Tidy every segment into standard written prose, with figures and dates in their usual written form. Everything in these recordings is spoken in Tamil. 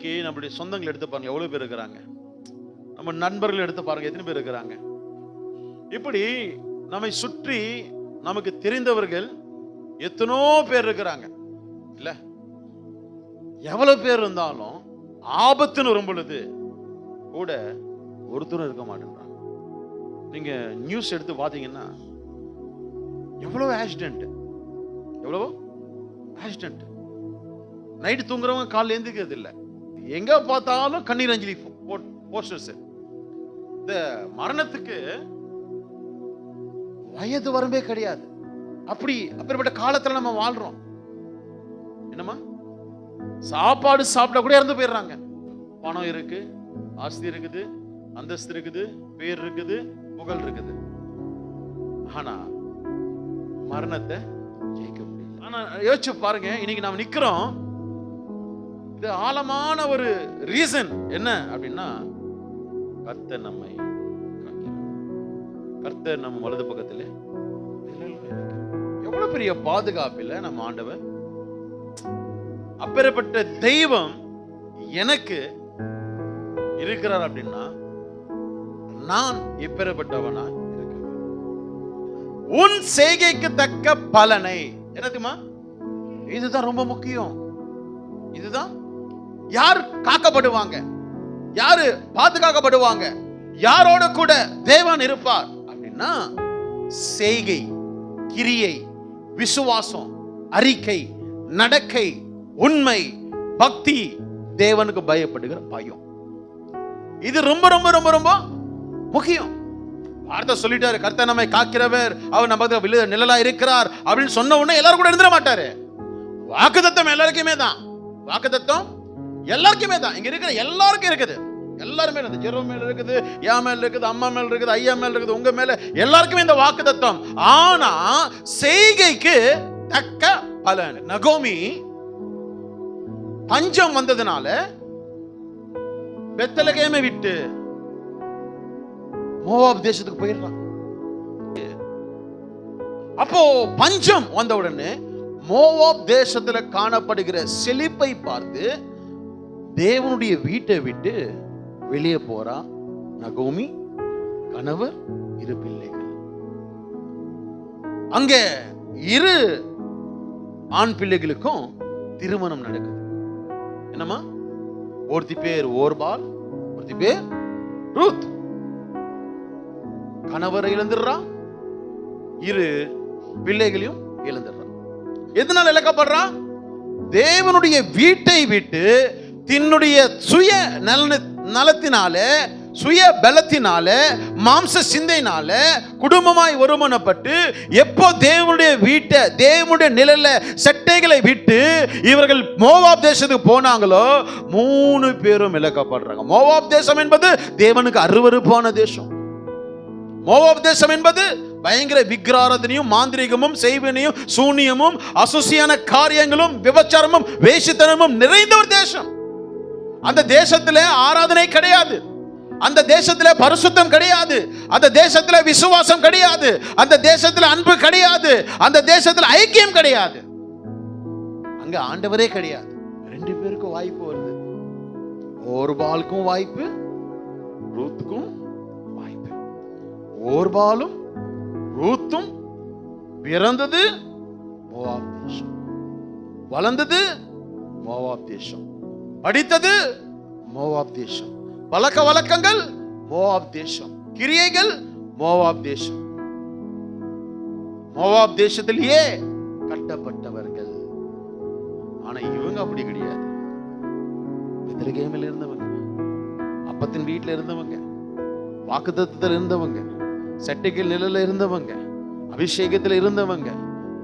இன்னைக்கு நம்மளுடைய சொந்தங்கள் எடுத்து பாருங்க, எவ்வளவு பேர் இருக்கிறாங்க. நம்ம நண்பர்கள் எடுத்து பாருங்க, எத்தனை பேர் இருக்கிறாங்க. இப்படி நம்மை சுற்றி நமக்கு தெரிந்தவர்கள் எத்தனோ பேர் இருக்கிறாங்க இல்ல. எவ்வளவு பேர் இருந்தாலும் ஆபத்துன்னு வரும் பொழுது கூட ஒருத்தரும் இருக்க மாட்டேன்றாங்க. நீங்க நியூஸ் எடுத்து பாத்தீங்கன்னா எவ்வளவு ஆக்சிடென்ட், எவ்வளவோ ஆக்சிடென்ட். நைட்டு தூங்குறவங்க காலைல எழுந்திருக்கிறது இல்லை. எங்க பார்த்தாலும் கண்ணீர் அஞ்சலி போஸ்டர்ஸ். இந்த மரணத்துக்கு வயது வரம்பே கிடையாது. அப்படிப்பட்ட காலத்துல நம்ம வாழ்றோம். என்னமா சாப்பாடு சாப்பிட கூட இறந்து போயிடுறாங்க. பணம் இருக்கு, ஆஸ்தி இருக்குது, அந்தஸ்து இருக்குது, பேர் இருக்குது, புகழ் இருக்குது. ஆனா மரணத்தை ஜெயிக்க முடியல. ஆனா யோசிச்சு பாருங்க, இன்னைக்கு நாம் நிக்கிறோம். இது ஆழமான ஒரு ரீசன் என்ன அப்படின்னா, கர்த்தர் நம்மை காக்கிறார். கர்த்தர் நம்ம வலது பக்கத்துல எவ்வளவு பெரிய பாதுகாப்பில் நம்ம ஆண்டவர். அப்பேற்பட்ட தெய்வம் எனக்கு இருக்கிறார் அப்படின்னா நான் எப்பேற்பட்டவனா இருக்க. உன் செய்கைக்கு தக்க பலனை என்னதுமா, இதுதான் ரொம்ப முக்கியம். இதுதான் யார் காக்கப்படுவாங்க, யாரு பாதுகாக்கப்படுவாங்க, யாரோட கூட தேவன் இருப்பார் அப்படின்னா செய்கை, கிரியை, விசுவாசம், அறிக்கை, நடக்கை, உண்மை, பக்தி, தேவனுக்கு பயப்படுகிற பயம். இது ரொம்ப ரொம்ப ரொம்ப ரொம்ப முக்கியம். வார்த்தை சொல்லிட்டாரு, கர்த்தர் நம்மை காக்கிறவர், அவர் நமக்கு நிழலா இருக்கிறார் அப்படின்னு சொன்ன உடனே எல்லாரும் கூட இருந்துட மாட்டாரு. வாக்குத்தத்தம் எல்லாருக்குமே தான். வாக்குத்தத்தம் எல்லாருக்குமே தான். இங்க இருக்கிற எல்லாருக்கும் இருக்குது. எல்லாருமே இருக்குது. ஜெரோ மேல இருக்குது, யா மேல இருக்குது, அம்மா மேல இருக்குது, ஐயா மேல இருக்குது, உங்க மேல எல்லாருக்குமே இந்த வாக்குத்தத்தம். ஆனா செய்கைக்கு தக்க பலன். நகோமி பஞ்சம் வந்ததுனால பெத்லகேமை விட்டு மோவாப் தேசத்துக்கு போயிடுறான். அப்போ பஞ்சம் வந்த உடனே மோவாப் தேசத்துல காணப்படுகிற செழிப்பை பார்த்து தேவனுடைய வீட்டை விட்டு வெளியே போறா நகோமி, கணவர், 2 பிள்ளைகள். அங்க 2 ஆண் பிள்ளைகளுக்கும் திருமணம் நடக்குது. என்னமா, ஒருத்தி பேர் ஓர்பால், ஒருத்தி பேர் ரூத். கணவரை இழந்துடுறான், 2 பிள்ளைகளையும் இழந்துடுறான். எதனால இழக்கப்படுறான்? தேவனுடைய வீட்டை விட்டு தன்னுடைய சுய நலத்தினால, சுய பலத்தினால, மாம்ச சிந்தையினால குடும்பமாய் ஒருமனப்பட்டு எப்போ தேவனுடைய வீட்டை, தேவனுடைய நிழல்ல சட்டைகளை விட்டு இவர்கள் மோவாப் தேசத்துக்கு போனாங்களோ 3 பேரும் இழக்கப்படுறாங்க. மோவாப் தேசம் என்பது தேவனுக்கு அருவருப்பான தேசம். மோவாப் தேசம் என்பது பயங்கர விக்கிராராதனையும், மாந்திரிகமும், செய்வினையும், சூனியமும், அசுசியான காரியங்களும், விபச்சாரமும், வேசித்தனமும் நிறைந்த ஒரு தேசம். அந்த தேசத்துல ஆராதனை கிடையாது, அந்த தேசத்துல பரிசுத்தம் கிடையாது, அந்த தேசத்துல விசுவாசம் கிடையாது, அந்த தேசத்துல அன்பு கிடையாது, அந்த தேசத்துல ஐக்கியம் கிடையாது. அங்க ஆண்டவரே கிடையாது. 2 பேருக்கும் வாய்ப்பு வருது. ஓர்பாலுக்கும் வாய்ப்பு, ரூத்துக்கும் வாய்ப்பு. ஓர்பாலும் ரூத்தும் பிறந்தது மோவாப் தேசம், வளர்ந்தது மோவாப் தேசம், படித்தது மோவாப் தேசம், பழக்க வழக்கங்கள் மோவாப் தேசம், கிரியைகள் மோவாப் தேசம். மோவாப் தேசத்திலேயே கட்டப்பட்டவர்கள். ஆனா இவங்க அப்படி கிடையாது. பெத்லகேமில் இருந்தவங்க, அப்பத்தின் வீட்டில் இருந்தவங்க, வாக்குத்தத்தத்தில் இருந்தவங்க, சட்டைகள் நிழல்ல இருந்தவங்க, அபிஷேகத்தில் இருந்தவங்க,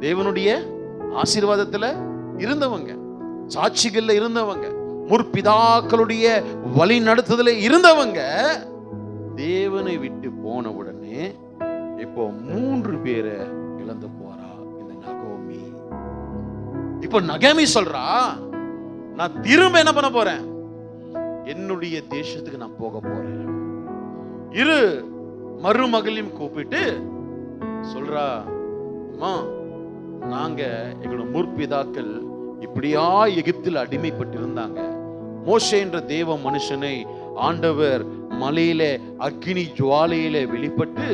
தேவனுடைய ஆசீர்வாதத்தில் இருந்தவங்க, சாட்சிகள்ல இருந்தவங்க, முற்பிதாக்களுடைய வழி நடத்துதல இருந்தவங்க தேவனை விட்டு போன உடனே இப்போ 3 பேரை இழந்து போறா இந்த நகோமி. இப்போ நகோமி சொல்றா, நான் திரும்ப என்ன பண்ண போறேன், என்னுடைய தேசத்துக்கு நான் போக போறேன். 2 மருமகளையும் கூப்பிட்டு சொல்றா, அம்மா, நாங்க எங்களோட முற்பிதாக்கள் இப்படியா எகிப்தில் அடிமைப்பட்டு இருந்தாங்க, மோசே என்ற தேவ மனுஷனை ஆண்டவர் மலையிலே அக்கினி ஜுவாலையிலே வெளிப்பட்டு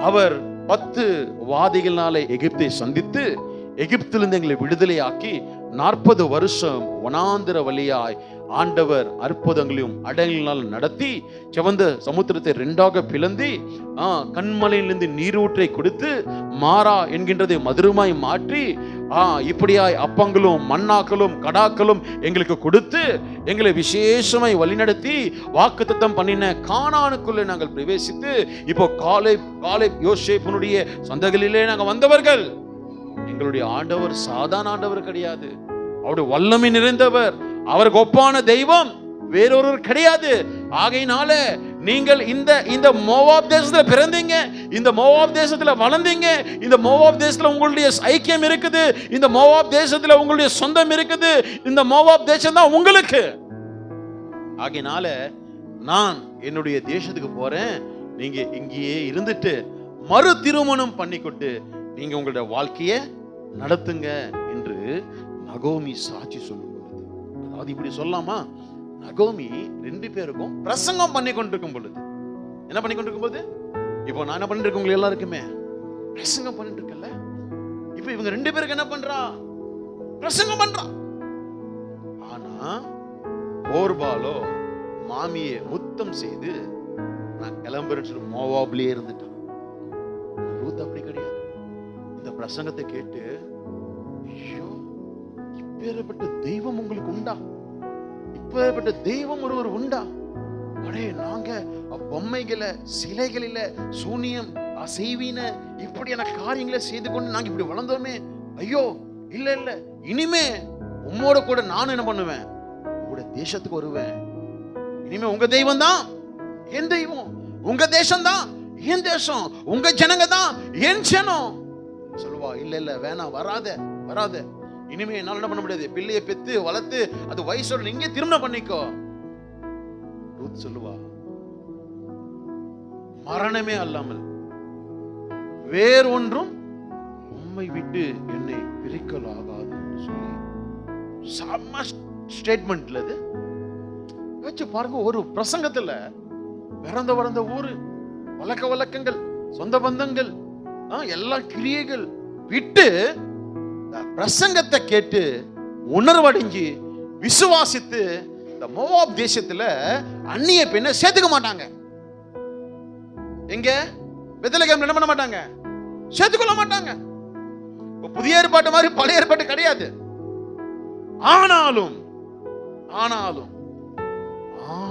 அவர் 10 வாதைகளாலே எகிப்தை சந்தித்து எகிப்திலிருந்து எங்களை விடுதலையாக்கி 40 வருஷம் வனாந்திர வழியாய் ஆண்டவர் அற்புதங்களையும் அடையாளங்களால் நடத்தி சிவந்த சமுத்திரத்தை 2ஆக பிளந்து கண்மலையிலிருந்து நீரூற்றை கொடுத்து மாறா என்கின்றதை மதுரமாய் மாற்றி இப்படியாய் அப்பங்களும் மண்ணாக்களும் கடாக்களும் எங்களுக்கு கொடுத்து எங்களை விசேஷமாய் வழிநடத்தி வாக்குத்தத்தம் பண்ணின கானானுக்குள்ளே நாங்கள் பிரவேசித்து இப்போ காலேப் யோசேப்புனுடைய சந்ததிகளிலே நாங்கள் வந்தவர்கள். எங்களுடைய ஆண்டவர் சாதாரண ஆண்டவர் கிடையாது. அவருடைய வல்லமை நிறைந்தவர். அவருக்கு ஒப்பான தெய்வம் வேறொருவர் கிடையாது. ஆகையினால நீங்கள் இந்த மோவாப் தேசத்துல பிறந்தீங்க, இந்த மோவாப் தேசத்துல வளர்ந்தீங்க, இந்த மோவாப் தேசத்துல உங்களுடைய ஐக்கியம் இருக்குது, இந்த மோவாப் தேசத்துல உங்களுடைய சொந்தம் இருக்குது, இந்த மோவாப் தேசம் தான் உங்களுக்கு. ஆகையினால நான் என்னுடைய தேசத்துக்கு போறேன், நீங்க இங்கேயே இருந்துட்டு மறு திருமணம் பண்ணிக்கொண்டு நீங்க உங்களுடைய வாழ்க்கைய நடத்துங்க என்று நகோமி சாட்சி சொல்லும் பொழுது, அதாவது இப்படி சொல்லாமா, நகோமி 2 பேருக்கும் பிரசங்கம் பண்ணி கொண்டிருக்கும் பொழுது, என்ன பண்ணி கொண்டிருக்கும் போது, இப்போ நான் என்ன பண்ணிட்டு இருக்கேன், உங்களுக்கு எல்லாருக்குமே பிரசங்கம் பண்ணிட்டு இருக்கல, இப்போ இவங்க 2 பேருக்கு என்ன பண்றா, பிரசங்கம் பண்றா. ஆனா ஓர்பாலோ மாமியை முத்தம் செய்து நான் கிளம்புறேன்னு சொல்லி மோவாப்லயே இருந்துட்டான். ரூத் அப்படி கிடையாது. இந்த பிரசங்கத்தை கேட்டு, ஐயோ இப்பேற்பட்ட தெய்வம் உங்களுக்கு உண்டா, இப்பேற்பட்ட தெய்வம் ஒருவர் உண்டா, அடே நாங்க பொம்மைகளை சிலைகளில சூனியம் செய்வீன இப்படியான காரியங்களை செய்து கொண்டு நாங்க இப்படி வளர்ந்தோமே, ஐயோ இல்ல இல்ல, இனிமே உம்மோட கூட நானும் என்ன பண்ணுவேன், உங்களோட தேசத்துக்கு வருவேன். இனிமே உங்க தெய்வம் தான் என் தெய்வம், உங்க தேசம் தான் என் தேசம், உங்க ஜனங்க தான் என் ஜனம். சொல்லுவா, இல்ல இல்ல வேணாம், வராத, இனிமே என்னால என்ன பண்ண முடியாது, பிள்ளையை பெத்து வளர்த்து அது வயசோட நீங்க திருமணம் பண்ணிக்கோ. ரூத் சொல்லுவா, மரணமே அல்லாமல் வேறொன்றும் உம்மை விட்டு என்னை பிரிக்கலாகாது சொல்லி சம ஸ்டேட்மெண்ட்ல இது வச்சு பாருங்க. ஒரு பிரசங்கத்துல பிறந்த ஊரு, வழக்க வழக்கங்கள், சொந்த பந்தங்கள், எல்லா கிரியைகள் விட்டு பிரசங்கத்தை கேட்டு உணர்வடைஞ்சு விசுவாசித்து இந்த மோவாப் தேசத்துல அந்நிய பெண்ணை சேர்த்துக்க மாட்டாங்க. எங்க பெத்லகேம்ல என்ன பண்ண மாட்டாங்க, சேர்த்துக்கொள்ள மாட்டாங்க. புதிய ஏற்பாட்டு மாதிரி பழைய ஏற்பாட்டு கிடையாது. ஆனாலும்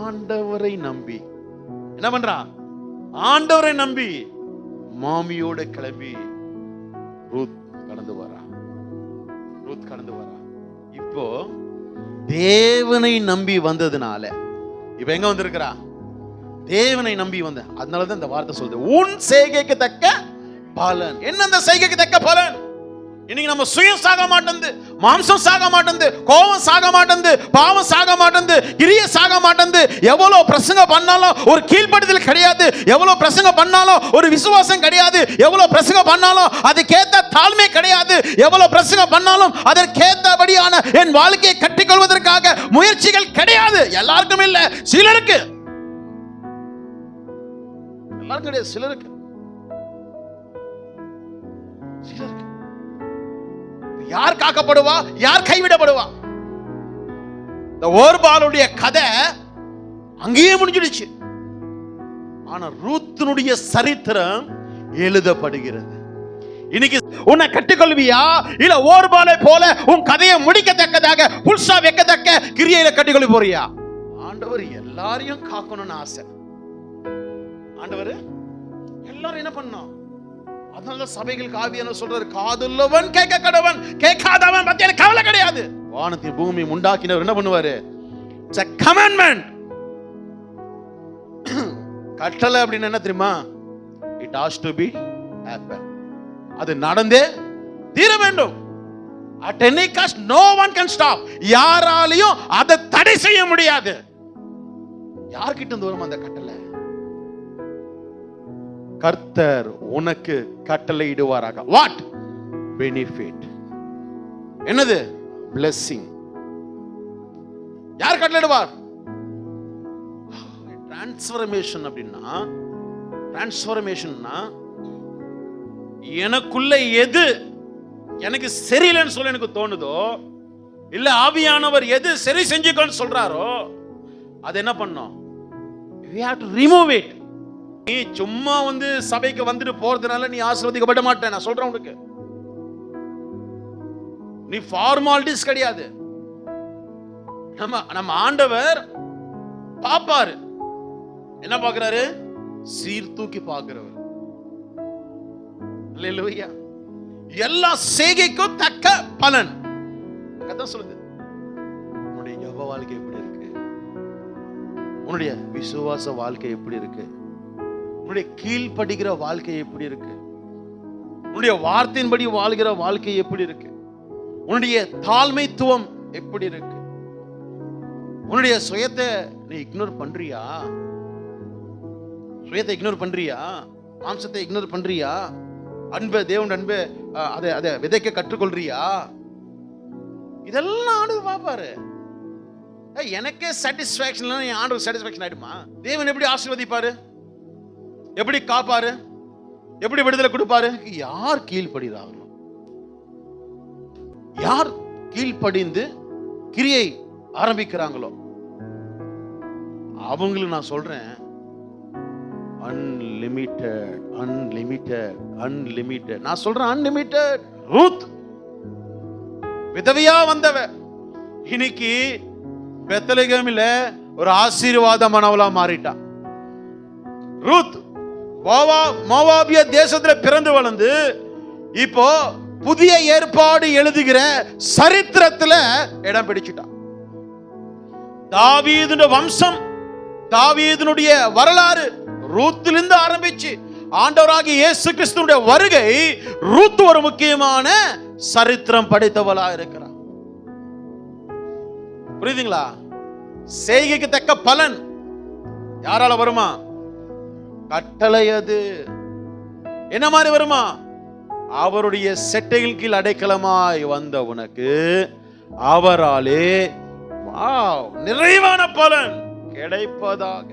ஆண்டவரை நம்பி என்ன பண்றான், ஆண்டவரை நம்பி மாமியோட கிளம்பி ரூத் கடந்து வரா. இப்போ தேவனை நம்பி வந்ததுனால இப்ப எங்க வந்திருக்கிறா, தேவனை நம்பி வந்த, அதனாலதான் இந்த வார்த்தை சொல்றது, உன் செய்கைக்கு தக்க பலன். என்ன அந்த செய்கைக்கு தக்க பலன்? இன்னைக்கு நம்ம சுயம் சாக மாட்டேங்குது, மாம்சம் சாக மாட்டேங்குது, கோபம் சாக மாட்டேங்குது, பாவம் சாக மாட்டேங்குது, கிரிய சாக மாட்டேங்குது. எவ்வளவு பிரசங்கம் பண்ணாலும் ஒரு கீழ்ப்படுதல் கிடையாது, எவ்வளவு பிரசங்கம் பண்ணாலும் ஒரு விசுவாசம் கிடையாது, எவ்வளவு பிரசங்கம் பண்ணாலும் அதுக்கேத்த தாழ்மை கிடையாது, எவ்வளவு பிரசங்கம் பண்ணாலும் அதற்கேற்றபடியான என் வாழ்க்கையை கட்டிக்கொள்வதற்காக முயற்சிகள் கிடையாது. எல்லாருக்கும் இல்ல, சிலருக்கு, எல்லாருக்கும் கிடையாது, சிலருக்கு. யார் காக்கப்படுவா, யார் கைவிடப்படுவா? இந்த ஓர்பாலுடைய கதை அங்கேயே முடிஞ்சிடுச்சு. ஆனா ரூத்தினுடைய சரித்திரம் எழுதப்படுகிறது. இன்னைக்கு உன்னை கட்டிக்கொள்வியா, இல்ல ஓர்பாலை போல உன் கதையை முடிக்கத்தக்கதாக புல்சா வைக்கத்தக்க கிரியையில கட்டிக்கொள்ள போறியா? ஆண்டவர் எல்லாரையும் காக்கணும்னு ஆசை. ஆண்டவர் எல்லாரும் என்ன பண்ணணும்? அதனால சபைகளுக்கு ஆவியானவர் சொல்றாரு, காதுள்ளவன் கேட்க கடவன், கேட்காதவன் பத்தி எனக்கு கவலை கிடையாது. வானத்தையும் பூமி உண்டாக்கினவர் என்ன பண்ணுவாரு? It's a commandment. கட்டளை அப்படின்னு என்ன தெரியுமா? It has to be happen. அது நடந்தே தீர வேண்டும். At any cost no one can stop. யாராலையும் அதை தடை செய்ய முடியாது. யார்கிட்ட இருந்து வரும் அந்த கட்டளை? கர்த்தர் உனக்கு கட்டளையிடுவாராக. What benefit? என்னது? பிளெஸிங். யார் கட்டளையிடுவார்? டிரான்ஸ்ஃபர்மேஷன் அப்படின்னா, டிரான்ஸ்ஃபர்மேஷன்னா எனக்குள்ள எது எனக்கு சரியில்லைன்னு சொல்ல எனக்கு தோணுதோ, இல்ல ஆவியானவர் எது சரி செஞ்சுக்கோன்னு சொல்றாரோ, அது என்ன பண்ணோம்? we have to remove it. நீ சும்மா சபைக்கு வந்துட்டு போறதுனால நீ ஆசீர்வதிக்கப்பட மாட்டே. நான் சொல்றேன் உனக்கு, நீ ஃபார்மாலிட்டிஸ் கிடையாது. நம்ம ஆண்டவர் பாப்பாரு. என்ன பார்க்கிறாரு? சீர்தூக்கி பார்க்கிறவர். அல்லேலூயா. எல்லா செய்கைக்கும் தக்க பலன். கதை சொல்லுது. உன்னுடைய ஜெப வாழ்க்கை எப்படி இருக்கு? உன்னுடைய விசுவாச வாழ்க்கை எப்படி இருக்கு? உன்னுடைய கீழ்ப்படிகிற வாழ்க்கை எப்படி இருக்கு? உன்னுடைய வார்த்தையின்படி வாழ்கிற வாழ்க்கை எப்படி இருக்கு? உன்னுடைய தாழ்மைத்துவம் எப்படி இருக்கு? உன்னுடைய சுயத்தை நீ இக்னோர் பண்றியா? சுயத்தை இக்னோர் பண்றியா? மாம்சத்தை இக்னோர் பண்றியா? அன்பு, தேவன் அன்பு, அதை விதைக்க கற்றுக்கொள்றியா? இதெல்லாம் ஆண்டவர் பாப்பாரு. எனக்கே சாட்டிஸ்பாக்சன் இல்லைன்னா ஆண்டவர் சாட்டிஸ்பாக்சன் ஆயிடுமா? தேவன் எப்படி ஆசீர்வதிப்பாரு? எப்படி காப்பாரு? எப்படி விடுதலை கொடுப்பாரு? யார் கீழ்ப்படுகிறார்களோ, யார் கீழ்ப்படிந்து கிரியை ஆரம்பிக்கிறாங்களோ அவங்களுக்கு நான் சொல்றேன், அன்லிமிட்டெட், அன்லிமிட்டெட், அன்லிமிட்டெட். நான் சொல்றேன் அன்லிமிட்டெட். ரூத் விதவையா வந்தவ இன்னைக்கு பெத்லகேமில ஒரு ஆசீர்வாதமானவளா மாறிட்டா. ரூத் மோவாபிய தேசத்துல பிறந்து வளர்ந்து இப்போ புதிய ஏற்பாடு எழுதுகிற சரித்திரத்துல இடம் பிடிச்சிட்டா. தாவீதுடைய வம்சம், தாவீதுடைய வரலாறு ரூத்திலிருந்து ஆரம்பிச்சு ஆண்டவராகிய இயேசு கிறிஸ்துவினுடைய வருகை ரூத் ஒரு முக்கியமான சரித்திரம் படைத்தவளா இருக்கிறார். புரியுதுங்களா? செய்கைக்கு தக்க பலன் யாரால வருமா? கட்டளை. அது என்ன மாதிரி வருமா? அவருடைய செட்டையின் கீழ் அடைக்கலமாய் வந்த உனக்கு அவராலே நிறைவான பலன் கிடைப்பதாக.